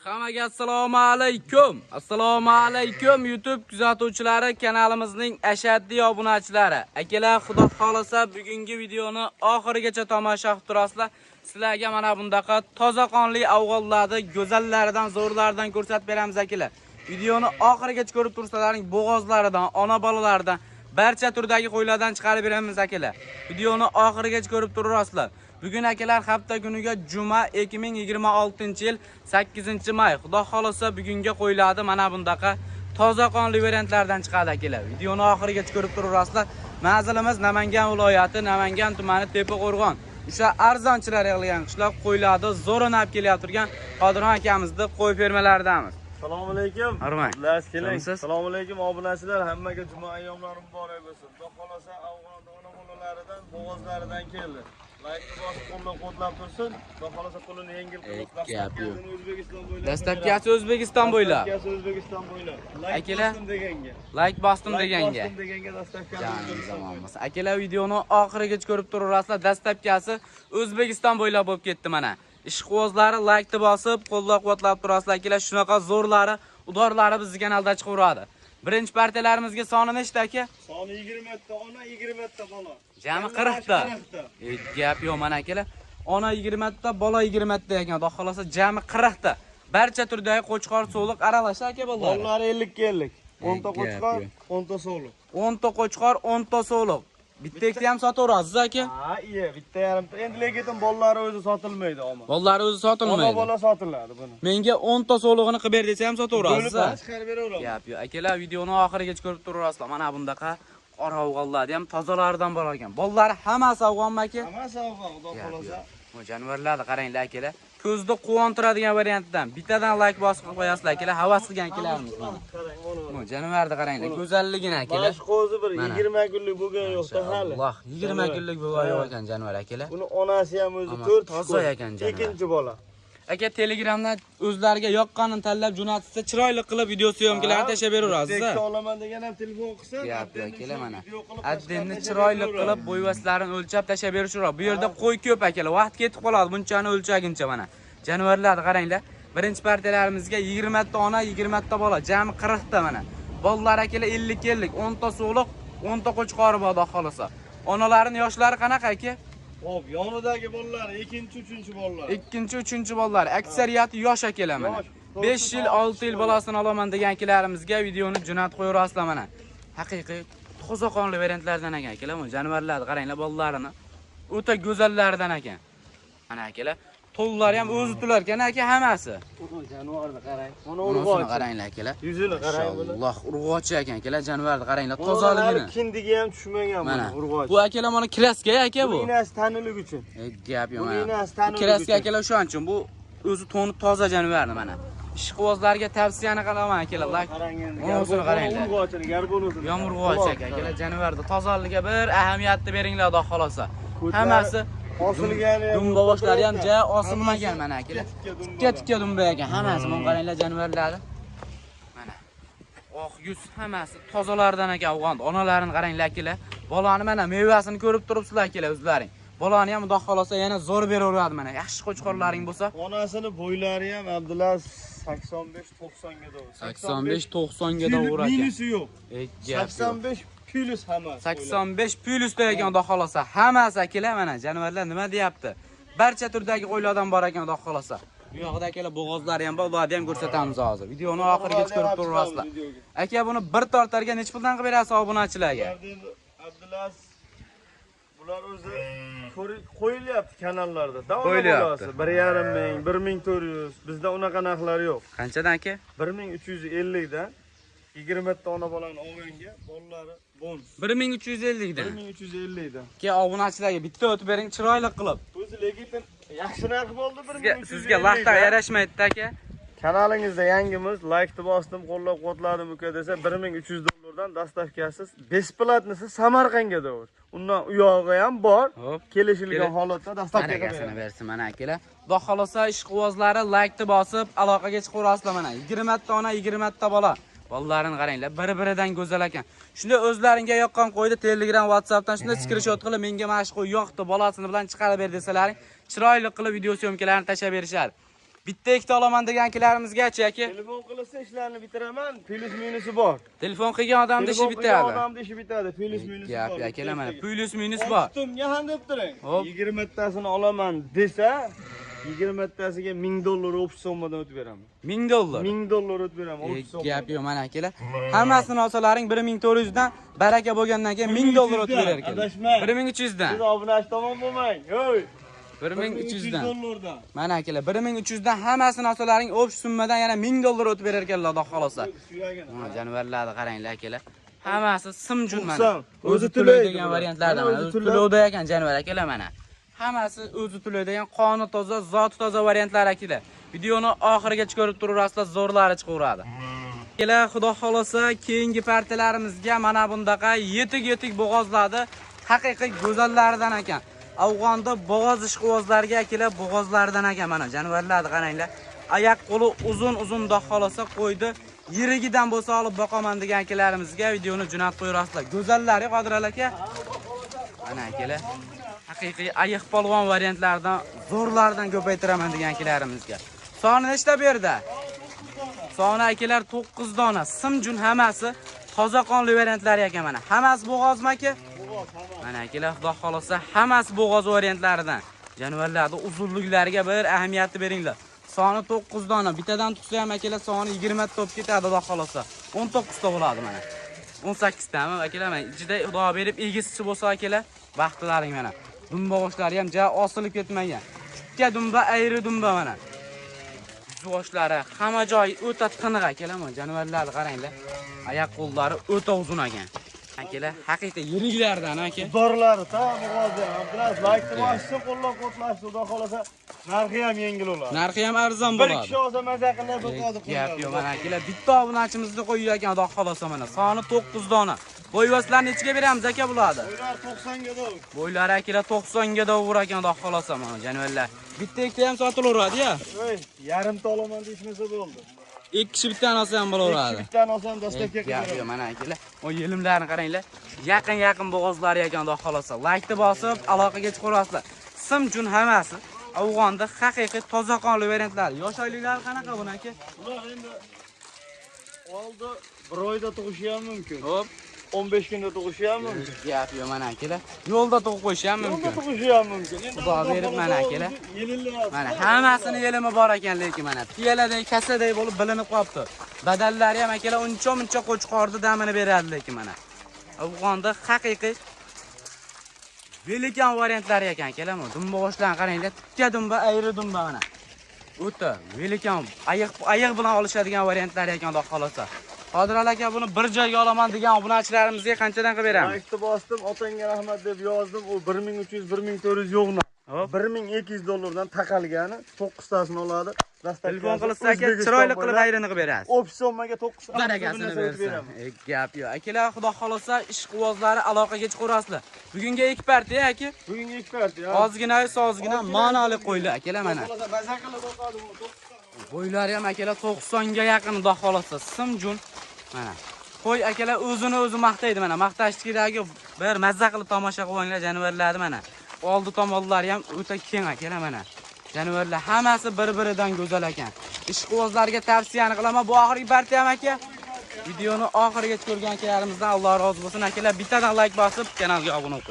Hammaga assalomu alaykum. Assalomu alaykum YouTube kuzatuvchilari, kanalimizning ashaddiy obunachilari. Akalar, xudo xolasa bugungi videoni oxirigacha tomosha qilib turasizlar. Sizlarga mana bundaqa toza qonli avg'onlarni go'zallaridan, zo'rlaridan ko'rsatib beramiz akalar. Videoni oxirigacha ko'rib tursalaring, bo'g'ozlaridan, ona bolalaridan, barcha turdagi qo'ylardan chiqarib beramiz akalar. Videoni oxirigacha ko'rib turasizlar. Bugun akalar hafta kuniga juma 2026-yil 8-may. Xudo xolasa bugunga qo'yiladi mana bundaqa toza qonli variantlardan chiqadi akalar. Videoni oxirigacha ko'rib turasizlar. Manzilimiz Namangan viloyati, Namangan tumani Tepaqo'rg'on. O'sha arzonchilar yig'ilgan qishloq qo'ylarni zo'rinab kelayotgan Qodirjon akamizning qo'y fermalaridanmiz. Assalomu alaykum. Rahmat. Keling. Assalomu alaykum obunachilar, hammaga juma ayyomlari muborak bo'lsin. Xudo xolasa Afg'on ona bolalaridan, bo'g'ozlaridan keldi. Like bosib qo'llab tursin. Xudo xolasa qo'lini yengil qilib, Dastlabkasi O'zbekiston bo'ylab. Dastlabkasi O'zbekiston bo'ylab. Akalar, like bosdim deganga. Dastlabkasi. Akalar, videoni oxirigacha ko'rib turasizlar. Dastlabkasi O'zbekiston bo'ylab bo'lib ketdi mana. Ishqibozlari like bosib, qo'llab-quvvatlab turasizlar. Akalar, shunaqa zo'rlari, udorlari bizning kanalda chiqaveradi. Birinchi partiyalarimizga soni nechta aka? Soni 20 ta ona, 20 ta bola. Jami 40 ta. Gap yo'q mana akalar. Ona 20 ta, bola 20 ta ekan. Xudo xolasa jami 40 ta. Barcha turdagi qo'chqor, so'liq aralash aka bolalar. Bolalari 50 ga 50. 10 ta qo'chqor, 10 ta so'liq. 10 ta qo'chqor, 10 ta so'liq. Bitta ikkita ham sotaverasiz aka? Ha, iya, bitta yarimta. Endi lekin bolalari o'zi sotilmaydi, omon. Bolalari o'zi sotilmaydi. Bola sotiladi buni. Menga 10 ta so'lig'ini qilib ber desa ham sotaverasiz. Bo'lib chiqarib beraveraman. Gap yo'q. Akalar, videoni oxirigacha ko'rib turasizlar. Mana bundaqa qora avg'onlarni ham tozalaridan bor ekan. Bolalari hammasi avg'onmi aka? Hammasi avg'on, xudo xolasa. Bu jonivorlarni qaranglar akalar. Ko'zni quvontiradigan variantdan bittadan like bosib qo'yasizlar akalar. Havas qilgan akalarimiz mana. Bu jonivorni qaranglar, go'zalligini akalar. Bosh qo'zi bir 20 kunlik bo'lgan yo'qda hali. Alloh, 20 kunlik bo'lgan yo'q ekan jonivor akalar. Buni onasi ham o'zi 4 toza ekan jonivor. Ikkinchi bola. Aka, Telegramdan o'zlariga yoqqanini tanlab jo'natsa, chiroyli qilib video syomkalarni tashlab beraverasiz. Tekka olaman degan ham telefon qilsa, gap akalar mana. Addenni chiroyli qilib bo'yvaslarini o'lchab tashlab berishurlar. Bu yerda qo'y ko'p akalar. Vaqt ketib qoladi bunchani o'lchaguncha mana. Jonivorlarni qaranglar. Birinchi partiyalarimizga 20 ta ona, 20 ta bola, jami 40 ta mana. Bolalar akalar 50-50, 10 ta so'liq, 10 ta qo'chqori bor xolasa. Onalarining yoshlari qanaqa aka? Xo'p, yonidagi bolalar ikkinchi, uchinchi bolalar. Ikkinchi, uchinchi bolalar, aksariyati yosh akalar mana. 5 yil, 6 yil bolasini olaman degan akalarimizga videoni jo'natib qo'yaverasizlar mana. Haqiqiy toza qonli variantlardan ekan akalar. Mana jonivorlarni qaranglar, bolalarini. O'ta go'zallaridan ekan. Mana akalar, to'llari ham o'zi tular ekan aka hammasi. Jonivorni qarang. Mana urg'ochi qaranglar akalar. Yuzini qarang buni. Alloh, urg'ochi ekan akalar, jonivorni qaranglar, tozaligini. Kindigi ham tushmagan mana urg'ochi. Bu akalar mana kraska aka bu. Inasi tanilik uchun. Gap yo'q mana. Inasi tanilik uchun. Kraska akalar o'shaning uchun bu o'zi toni toza jonivorni mana. Ishqibozlarga tavsiyani qilaman akalar. Qarang endi. O'zini qaranglar. Urg'ochini, garbonusini. Yomurg'ochi akalar, jonivorni tozaligiga bir ahamiyatni beringlar, xudo xolasa. Hammasi osilgani ham, dumba boshlari ham ja osilmagan mana akalar. Tikka dumba ekan. Hammasi mana qaranglar jonivorlarni. Mana. Oq yuz hammasi tozalardan ekan afg'on. Onalarini qaranglar akalar. Bolani mana mevasini ko'rib turibsizlar akalar o'zlaring. Bolani ham xudo xolasa yana zo'r beraveradi mana. Yaxshi qo'chqorlaring bo'lsa. Onasini bo'ylari ham Abdulaziz 85-90 ga doğru. 85-90 ga doğru ekan. Minusi yo'q. 85 plus hammasi. 85 plus degan xudo xolasa. Hammasi akalar mana jonivorlar nima deyapti? Barcha turdagi qo'ylardan bor ekan xudo xolasa. Bu yoqda akalar bo'g'ozlari ham bor, ularni ham ko'rsatamiz hozir. Videoni oxirigacha ko'rib turasizlar. Aka, buni bir tortarga necha puldan qilib berasiz obunachilarga? Abdulaziz bular o'zi qo'yilyapti kanallarda. Qo'yilyapti. 1,5 ming, 1400. Bizda unaqa narxlar yo'q. Qanchadan aka? 1350 dan 20 ta ona bolani olganga bolalari bonus. 1350 dan. 1350 dan. Ke obunachilarga bitta o'tib bering chiroyli qilib. O'zi lekin yaxshi narx bo'ldi 1350. Sizga vaqtda yarashmaydi aka. Kanalingizda yangimiz, like bosdim, qo'llab-quvvatladim uka desa 1300 dollardan dastavkasiz besplatnisi Samarqandga doğru. Undan u yog'i ham bor. Kelishilgan holatda dastavka qilib bersin mana akalar. Xudo xolasa ishqibozlari like bosib aloqaga chiqaverasizlar mana. 20 ta ona, 20 ta bola. Bolalarini qaranglar, bir-biridan go'zal ekan. Shunda o'zlaringga yoqqan qo'ydi Telegram, WhatsAppdan shunda screenshot qilib menga mana shu qo'y yoqdi, bolasini bilan chiqarib ber desalaring, chiroyli qilib video syomkalarini tashlab berishadi. Bitta ikkita olaman degankilarimizgachi aka. Telefon qilsa ishlarni bitiraman, plus minusi bor. Telefon qilgan odamda ishi bitadi. Odamda ishi bitadi, plus minusi bor. Gap akalar mana plus minus bor. Tutumga ham deb turing. 20 tasini olaman desa, 20 tasiga $1000 opsiya sommadan o'tib beraman. $1000. $1000 o'tib beraman opsiya sommadan. Gap yo'q mana akalar. Hammasini olsalaring 1400 dan baraka bo'lgandan keyin $1000 o'tib berar ekan. 1300 dan. Siz obunachi tomon bo'lmang. Hoy. 1300 dan. $1300. Mana akalar 1300 dan hammasini olsalaring opsiya summadan yana $1000 o'tib berar ekanlar, xudo xolosa. Mana jonivorlarni qaranglar akalar. Hammasi simjun mana. O'zi to'laydigan variantlardan mana. O'zi to'lovda ekan jonivor akalar mana. Hammasi o'zi to'laydigan qoni toza, zoti toza variantlar akalar. Videoni oxirigacha ko'rib turasizlar, zo'rlari chiqaveradi. Akalar, xudo xolosa, keyingi partiyalarimizga mana bundaqa yetik bo'g'ozlarni haqiqiy go'zallaridan ekan. Afg'onda bo'g'oz ishqibozlarga akalar bo'g'ozlardan ekan mana jonivorlarni qaranglar. Oyoq qo'li uzun xudo xolosa qo'ydi. Yirigidan bo'lsa olib boqaman degan akalarimizga videoni jo'natib qo'yasizlar. Go'zallari Qodir aka. Mana akalar. Haqiqiy ayiq polvon variantlaridan zo'rlardan ko'paytiraman degan akalarimizga. Soni nechta berdi? Soni akalar 9 dona. Simjun hammasi toza qonli variantlari ekan mana. Hammasi bo'g'ozmi aka? Bo'g'oz, hammasi. Mana akalar, xudo xolosa, hammasi bo'g'oz variantlaridan. Jonivorlarning uzunliklariga bir ahamiyatni beringlar. Soni 9 dona. Bittadan tutsa ham akalar soni 20 ta bo'lib ketadi, xudo xolosa. 19 ta bo'ladi mana. 18 tami akalar mana ichida xudo berib egizchi bo'lsa akalar, baxtlaring mana. Dumba boshlari ham ja osilib ketmagan. Tikka dumba, ayri dumba mana. Boshlari hamma joyi o'ta tiniq akalar mana. Jonivorlarni qaranglar. Oyoq qo'llari o'ta uzun ekan. Akalar, haqiqiy yiriklardan aka. Zorlari ta bo'g'ozi. Abdulaziz like bosishni qo'llab-quvvatlashni, xudo xolosa, narxi ham yengil bo'ladi. Narxi ham arzon bo'ladi. Bir kishi olsa maza qilib bo'qadi. Gap yo'q mana akalar. Bitta obunachimizni qo'ygan ekan, xudo xolosa mana. Soni 9 dona. Bo'yvoslarni nechiga beramiz aka bularni? Bo'ylar 90 ga dov. Bo'ylari akalar 90 ga dov ur ekan, xudo xolosa mana jonivorlar. Bitta ikkita ham sotilaveradi-ya. Voy, yarimta olaman deyishmasa bo'ldi. 2 kishi bittani olsa ham bo'laveradi. Bittani olsam dastavka qilib. Yo'q, mana akalar. O yelimlarni qaranglar. Yaqin bo'g'ozlari ekan, xudo xolosa. Like-ni bosib, aloqaga chiqaverasizlar. Simjun hammasi Afg'onda haqiqiy toza qonli variantlar. Yosh oyliklari qanaqa buni aka? Ular endi oldi 1 oyda tug'ishi ham mumkin. Hop, 15 kunda tug'ishi ham mumkin. Gap yo'q mana akalar. Yo'lda tug'ib qo'yishi ham mumkin. Yo'lda tug'ishi ham mumkin. Xudo berib mana akalar. Mana hammasini yelimi bor ekan, lekin mana piyaladek, kasadek bo'lib bilinib qolibdi. Badallari ham akalar uncha qo'chqorni damini beradi, lekin mana Afg'onda haqiqiy velikan variantlari ekan akalar. Dumba boshlarini qaranglar. Tikka dumba, ayri dumba mana. O'ta velikan ayiq bilan olishadigan variantlar ekan, xudo xolosa. Qodir aka buni bir joyga olaman degan obunachilarimizga qanchadan qilib beramiz? Maktab bosdim, otangga rahmat deb yozdim. U 1300, 1400 yo'qmi? $1200 dan taqalgani 9 tasini oladi. Telefon qilsa aka chiroyli qilib ayrini qilib berasiz. Opsiya sommaga 9 ta barakasini bersin. Gap yo'q. Akalar, xudo xolosa ishqibozlari aloqaga chiqaverasizlar. Bugungi ilk partiya aka. Bugungi ilk partiya. Ozgina, sozgina ma'noli qo'ylar akalar mana. Bo'ylari ham akalar 90 ga yaqin, xudo xolosa. Simjun mana. Qo'y akalar o'zini maqtaydi mana. Maqtash keragi bir mazza qilib tomosha qilinglar jonivorlarni mana. Oldi tomonlari ham o'ta keng akalar mana. Jonivorlar hammasi bir-biridan go'zal ekan. Ishqibozlarga tavsiyani qilaman. Bu oxirgi partiya ham aka. Videoni oxirigacha ko'rgan akalarimizdan Alloh rozi bo'lsin akalar. Bittadan like bosib, kanalga obuna bo'ling.